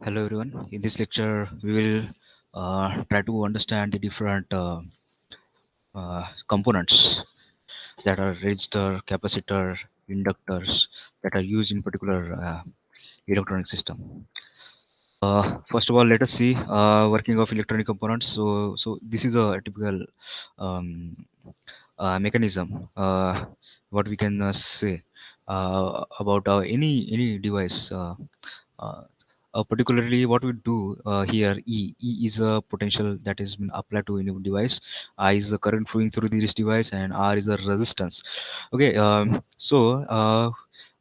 Hello everyone. In this lecture, we will try to understand the different components that are resistor, capacitor, inductors that are used in particular electronic system. First of all, let us see working of electronic components. So this is a typical um, mechanism. What we can say about any device. Uh, Particularly, what we do here, E is a potential that has been applied to any device. I is the current flowing through this device, and R is the resistance. Okay,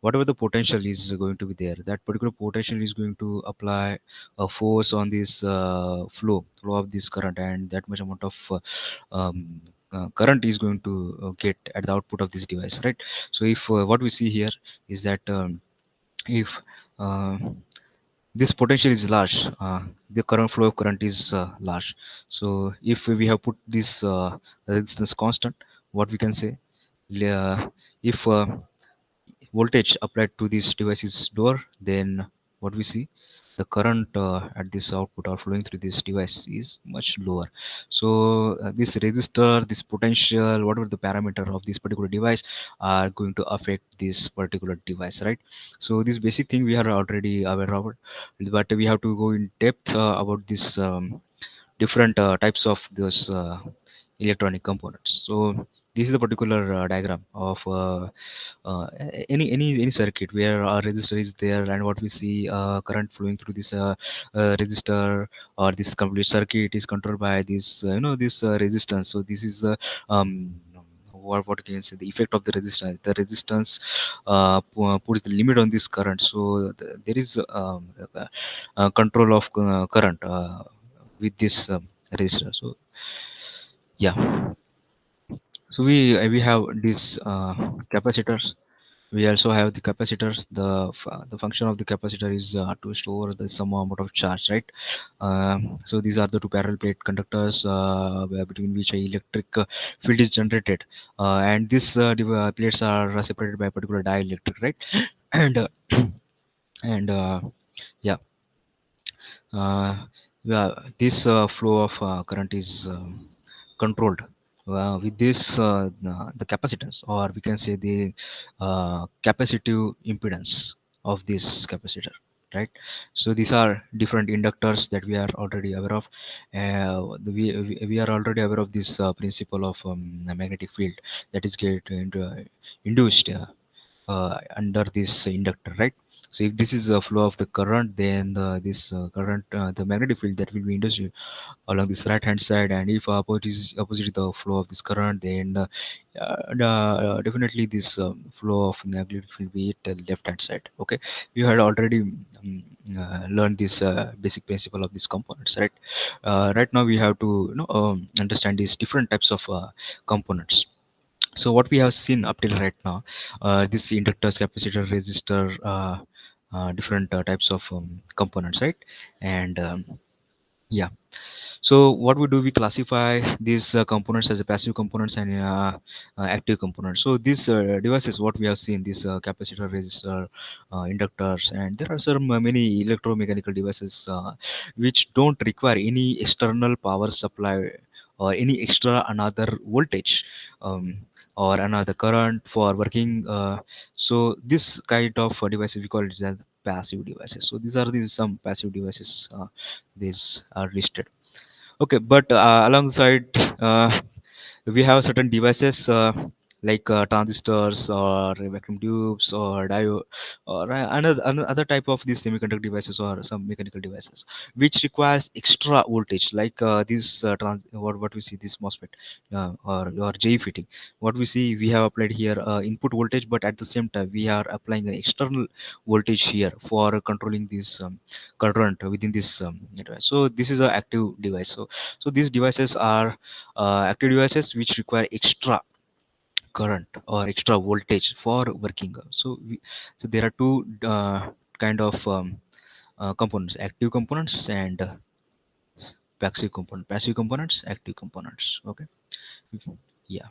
whatever the potential is going to be there, that particular potential is going to apply a force on this flow of this current, and that much amount of current is going to get at the output of this device, right? So if what we see here is that if uh, this potential is large, the current flow of current is large. So if we have put this resistance constant, what we can say, if voltage applied to this device is lower, then what we see, the current at this output or flowing through this device is much lower. So this resistor, this potential, whatever the parameter of this particular device are going to affect this particular device, right? So this basic thing we are already aware of it, but we have to go in depth about this different types of those electronic components. So this is the particular diagram of any circuit where a resistor is there, and what we see current flowing through this resistor, or this complete circuit is controlled by this this resistance. So this is the what can you say, the effect of the resistance. The resistance puts the limit on this current. So there is control of current with this resistor. So yeah, so we have these capacitors. We also have the capacitors. The function of the capacitor is to store the some amount of charge, right? So these are the two parallel plate conductors between which a electric field is generated, and these plates are separated by a particular dielectric, right? and and yeah uh, yeah, this flow of current is controlled with this the capacitance, or we can say the capacitive impedance of this capacitor, right? So these are different inductors that we are already aware of. We are already aware of this principle of a magnetic field that is induced under this inductor, right? So if this is a flow of the current, then this current, the magnetic field that will be induced along this right hand side, and if opposite the flow of this current, then definitely this flow of magnetic field will be at the left hand side. Okay, you had already learned this basic principle of these components, right? Right now we have to understand these different types of components. So what we have seen up till right now, this inductors, capacitor, resistor, different types of components, right? And yeah, so what we do, we classify these components as a passive components and active components. So these devices, what we have seen, these capacitor, resistor, inductors, and there are some many electromechanical devices which don't require any external power supply or any extra another voltage, um, or another current for working. So this kind of devices we call it as passive devices. So these are the some passive devices. These are listed. Okay, but alongside, we have certain devices like transistors or vacuum tubes or diode, or another other type of these semiconductor devices or some mechanical devices which requires extra voltage, like this what we see, this MOSFET or J fitting. What we see, we have applied here input voltage, but at the same time we are applying an external voltage here for controlling this current within this device. So this is an active device. So these devices are active devices which require extra current or extra voltage for working. So there are two kind of components: active components and passive components. Active components, okay. Yeah.